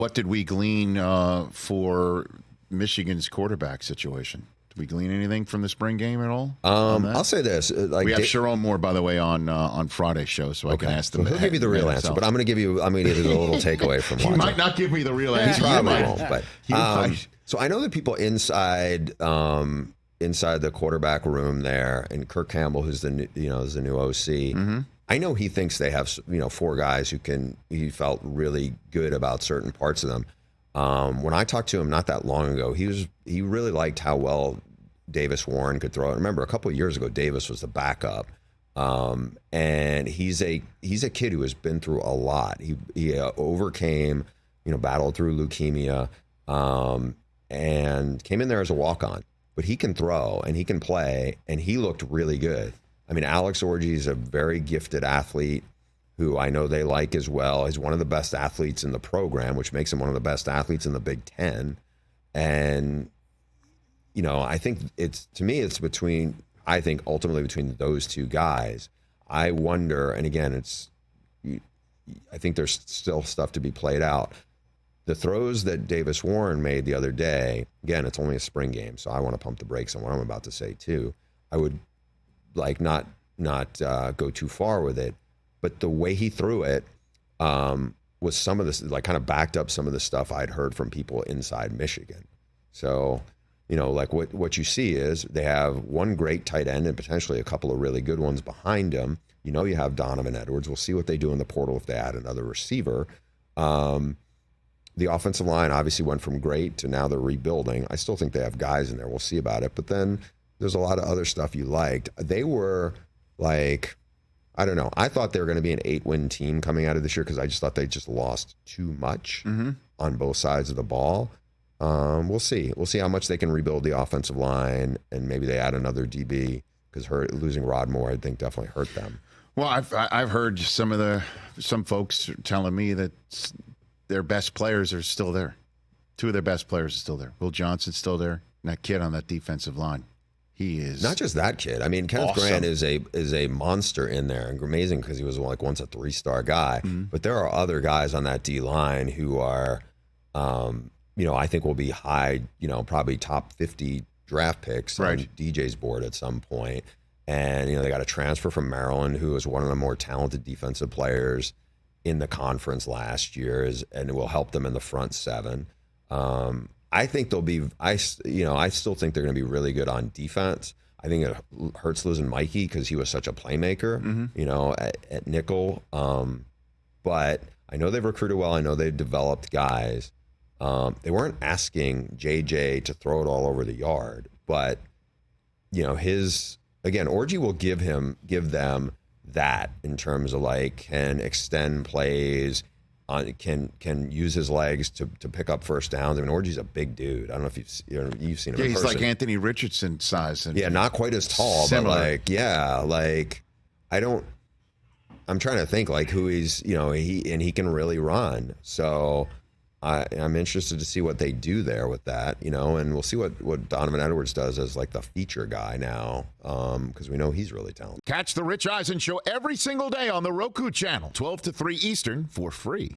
What did we glean for Michigan's quarterback situation? Did we glean anything from the spring game at all? I'll say this: we have Sharon Moore, by the way, on Friday's show, so I can ask them. So he'll give you the real answer, but I'm going to give you a little takeaway from. He might not give me the real answer. He probably won't. But so I know that people inside the quarterback room there, and Kirk Campbell, who's the new OC. Mm-hmm. I know he thinks they have 4 guys who he felt really good about certain parts of them. When I talked to him not that long ago, he really liked how well Davis Warren could throw it. Remember, a couple of years ago, Davis was the backup, and he's a kid who has been through a lot. He overcame, battled through leukemia, and came in there as a walk-on. But he can throw and he can play, and he looked really good. I mean, Alex Orji is a very gifted athlete who I know they like as well. He's one of the best athletes in the program, which makes him one of the best athletes in the Big Ten. And, I think it's ultimately between those 2 guys. I wonder, and again, I think there's still stuff to be played out. The throws that Davis Warren made the other day, again, it's only a spring game, so I want to pump the brakes on what I'm about to say too. I would not go too far with it. But the way he threw it was some of this, kind of backed up some of the stuff I'd heard from people inside Michigan. So, what you see is they have one great tight end and potentially a couple of really good ones behind him. You have Donovan Edwards. We'll see what they do in the portal if they add another receiver. The offensive line obviously went from great to now they're rebuilding. I still think they have guys in there. We'll see about it. But then there's a lot of other stuff you liked. They were I don't know. I thought they were going to be an 8-win team coming out of this year because I just thought they just lost too much on both sides of the ball. We'll see. We'll see how much they can rebuild the offensive line, and maybe they add another DB because losing Rod Moore, I think, definitely hurt them. Well, I've heard some folks telling me that their best players are still there. 2 of their best players are still there. Will Johnson's still there, and that kid on that defensive line. He is not just that kid. I mean, Kenneth Grant is a monster in there, and amazing because he was once a 3-star guy. Mm-hmm. But there are other guys on that D line who are, I think will be high, probably top 50 draft picks on DJ's board at some point. And they got a transfer from Maryland who was one of the more talented defensive players in the conference last year, and it will help them in the front 7. I think they'll be. I still think they're going to be really good on defense. I think it hurts losing Mikey because he was such a playmaker, at nickel. But I know they've recruited well. I know they've developed guys. They weren't asking JJ to throw it all over the yard, but Orji will give them that in terms of can extend plays. Can use his legs to pick up first downs. I mean, Orji's a big dude. I don't know if you've seen him in person. Yeah, he's like Anthony Richardson size. Not quite as tall, similar. But I'm trying to think who he's, he can really run. So I'm interested to see what they do there with that, and we'll see what Donovan Edwards does as the feature guy now, because we know he's really talented. Catch the Rich Eisen Show every single day on the Roku channel, 12 to 3 Eastern, for free.